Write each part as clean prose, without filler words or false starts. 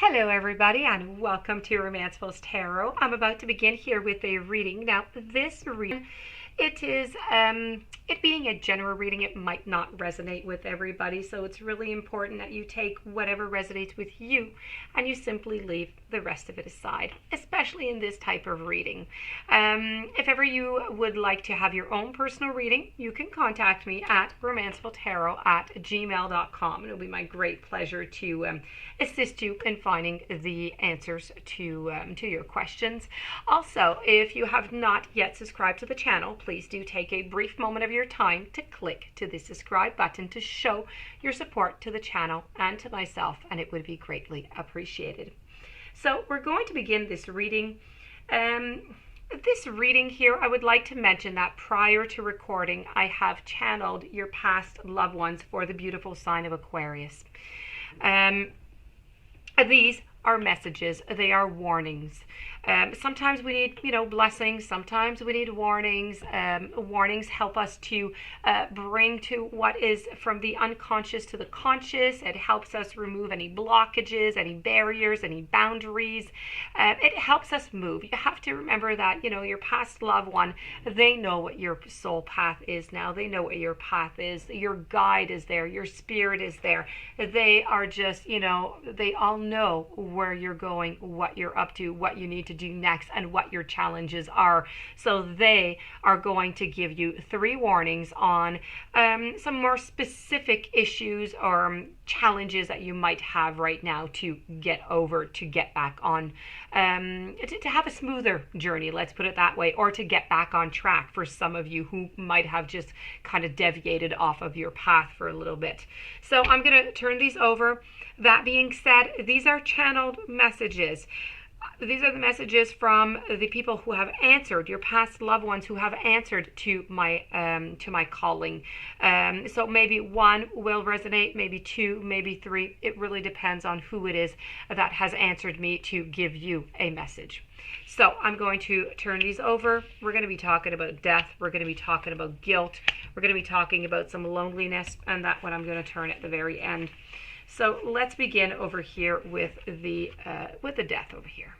Hello everybody and welcome to Romancefull's Tarot. I'm about to begin here with a reading. Now this reading, it being a general reading, it might not resonate with everybody, so it's really important that you take whatever resonates with you and you simply leave the rest of it aside, especially in this type of reading. If ever you would like to have your own personal reading, you can contact me at romancefulltarot@gmail.com. It'll be my great pleasure to assist you in finding the answers to your questions. Also, if you have not yet subscribed to the channel, please do take a brief moment of your time to click to the subscribe button to show your support to the channel and to myself, and it would be greatly appreciated. So we're going to begin this reading. This reading here, I would like to mention that prior to recording, I have channeled your past loved ones for the beautiful sign of Aquarius. These are messages. They are warnings. Sometimes we need, blessings. Sometimes we need warnings. Warnings help us to bring to what is from the unconscious to the conscious. It helps us remove any blockages, any barriers, any boundaries. It helps us move. You have to remember that, your past loved one, they know what your soul path is now. They know what your path is. Your guide is there. Your spirit is there. They are just, they all know where you're going, what you're up to, what you need to do next, and what your challenges are. So they are going to give you 3 warnings on some more specific issues or challenges that you might have right now to get over, to get back on, to have a smoother journey, let's put it that way, or to get back on track for some of you who might have just kind of deviated off of your path for a little bit. So I'm going to turn these over. That being said, these are channeled messages. These are the messages from the people who have answered, your past loved ones who have answered to my calling. So maybe 1 will resonate, maybe 2, maybe 3. It really depends on who it is that has answered me to give you a message. So I'm going to turn these over. We're going to be talking about death. We're going to be talking about guilt. We're going to be talking about some loneliness, and that one I'm going to turn at the very end. So let's begin over here with the death over here.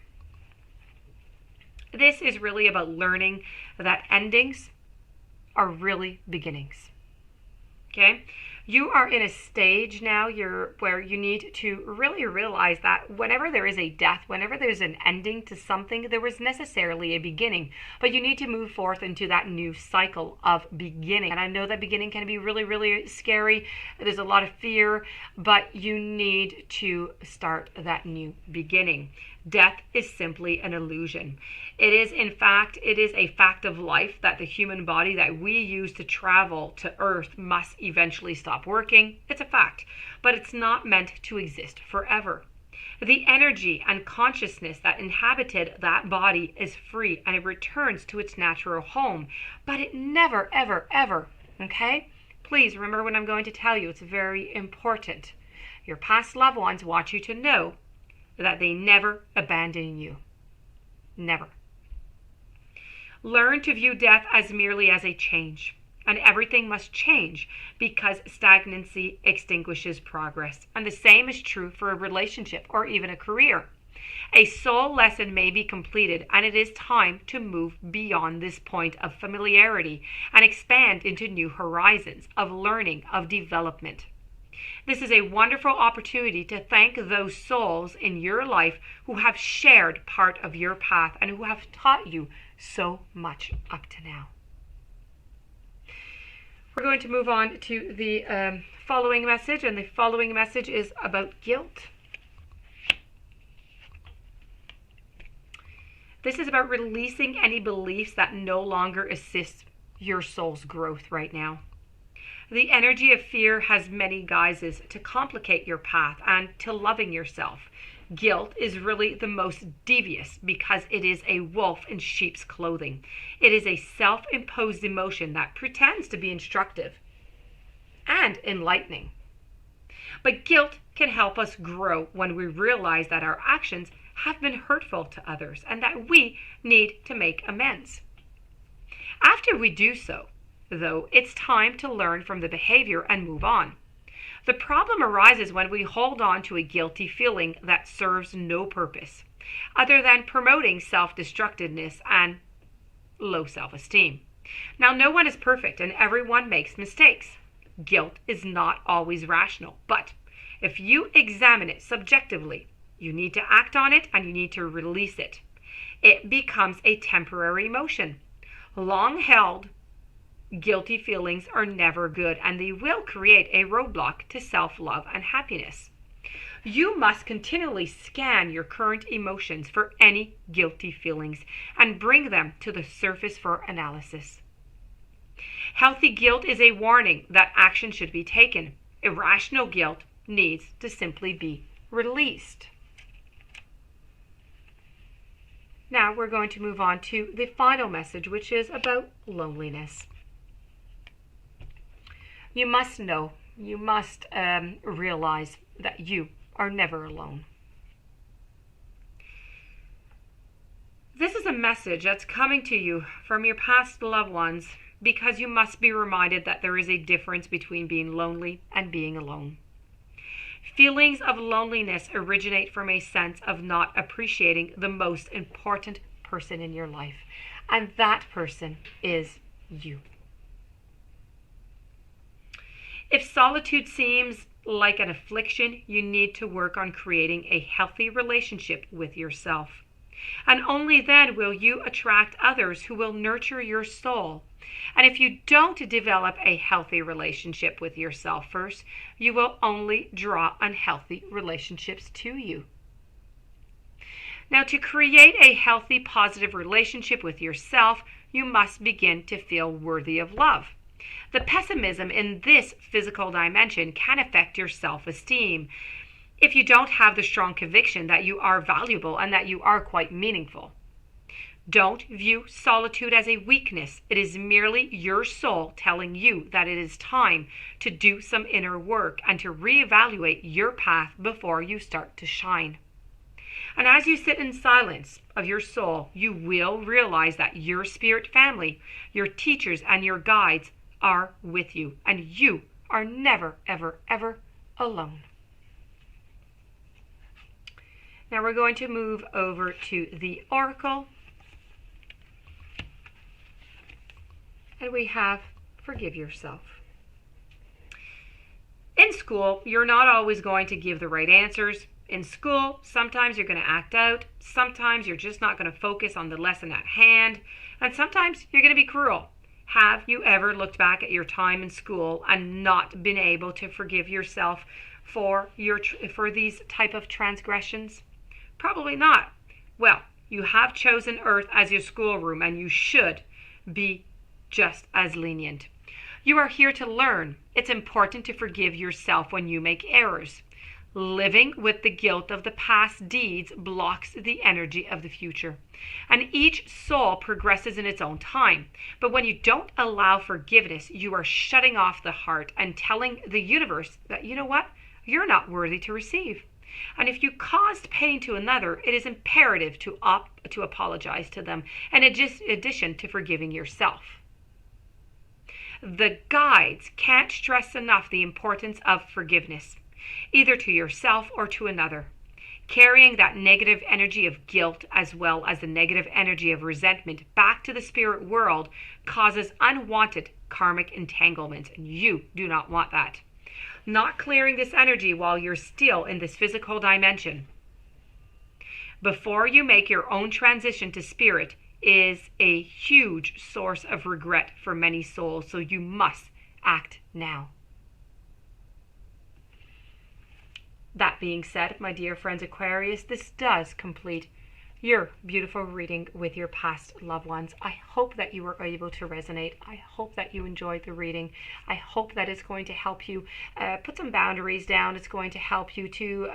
This is really about learning that endings are really beginnings. Okay? You are in a stage now where you need to really realize that whenever there is a death, whenever there's an ending to something, there was necessarily a beginning. But you need to move forth into that new cycle of beginning. And I know that beginning can be really, really scary. There's a lot of fear, but you need to start that new beginning. Death is simply an illusion. It is a fact of life that the human body that we use to travel to Earth must eventually stop working. It's a fact, but it's not meant to exist forever. The energy and consciousness that inhabited that body is free and it returns to its natural home, but it never, ever, ever, okay? Please remember what I'm going to tell you. It's very important. Your past loved ones want you to know that they never abandon you. Never. Learn to view death as merely as a change, and everything must change because stagnancy extinguishes progress. And the same is true for a relationship or even a career. A soul lesson may be completed, and it is time to move beyond this point of familiarity and expand into new horizons of learning, of development. This is a wonderful opportunity to thank those souls in your life who have shared part of your path and who have taught you so much up to now. We're going to move on to the following message, and the following message is about guilt. This is about releasing any beliefs that no longer assist your soul's growth right now. The energy of fear has many guises to complicate your path and to loving yourself. Guilt is really the most devious because it is a wolf in sheep's clothing. It is a self-imposed emotion that pretends to be instructive and enlightening. But guilt can help us grow when we realize that our actions have been hurtful to others and that we need to make amends. After we do so, though, it's time to learn from the behavior and move on. The problem arises when we hold on to a guilty feeling that serves no purpose other than promoting self-destructiveness and low self-esteem. Now, no one is perfect and everyone makes mistakes. Guilt is not always rational, but if you examine it subjectively, you need to act on it and you need to release it. It becomes a temporary emotion. Long held, guilty feelings are never good and they will create a roadblock to self-love and happiness. You must continually scan your current emotions for any guilty feelings and bring them to the surface for analysis. Healthy guilt is a warning that action should be taken. Irrational guilt needs to simply be released. Now we're going to move on to the final message, which is about loneliness. You must know, you must realize that you are never alone. This is a message that's coming to you from your past loved ones because you must be reminded that there is a difference between being lonely and being alone. Feelings of loneliness originate from a sense of not appreciating the most important person in your life, and that person is you. If solitude seems like an affliction, you need to work on creating a healthy relationship with yourself. And only then will you attract others who will nurture your soul. And if you don't develop a healthy relationship with yourself first, you will only draw unhealthy relationships to you. Now, to create a healthy, positive relationship with yourself, you must begin to feel worthy of love. The pessimism in this physical dimension can affect your self-esteem if you don't have the strong conviction that you are valuable and that you are quite meaningful. Don't view solitude as a weakness. It is merely your soul telling you that it is time to do some inner work and to reevaluate your path before you start to shine. And as you sit in silence of your soul, you will realize that your spirit family, your teachers, and your guides are with you, and you are never, ever, ever alone. Now we're going to move over to the oracle. And we have forgive yourself. In school, you're not always going to give the right answers. In school, sometimes you're going to act out. Sometimes you're just not going to focus on the lesson at hand. And sometimes you're going to be cruel. Have you ever looked back at your time in school and not been able to forgive yourself for these type of transgressions? Probably not. Well, you have chosen Earth as your schoolroom and you should be just as lenient. You are here to learn. It's important to forgive yourself when you make errors. Living with the guilt of the past deeds blocks the energy of the future. And each soul progresses in its own time. But when you don't allow forgiveness, you are shutting off the heart and telling the universe that, you know what, you're not worthy to receive. And if you caused pain to another, it is imperative to apologize to them, in addition to forgiving yourself. The guides can't stress enough the importance of forgiveness, either to yourself or to another. Carrying that negative energy of guilt as well as the negative energy of resentment back to the spirit world causes unwanted karmic entanglements, and you do not want that. Not clearing this energy while you're still in this physical dimension before you make your own transition to spirit is a huge source of regret for many souls, so you must act now. That being said, my dear friends Aquarius, this does complete your beautiful reading with your past loved ones. I hope that you were able to resonate. I hope that you enjoyed the reading. I hope that it's going to help you put some boundaries down. It's going to help you to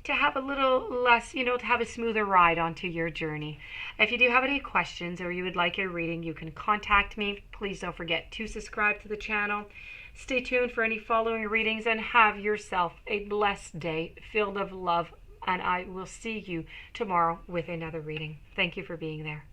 have a little less, to have a smoother ride onto your journey. If you do have any questions or you would like a reading, you can contact me. Please don't forget to subscribe to the channel. Stay tuned for any following readings and have yourself a blessed day filled of love. And I will see you tomorrow with another reading. Thank you for being there.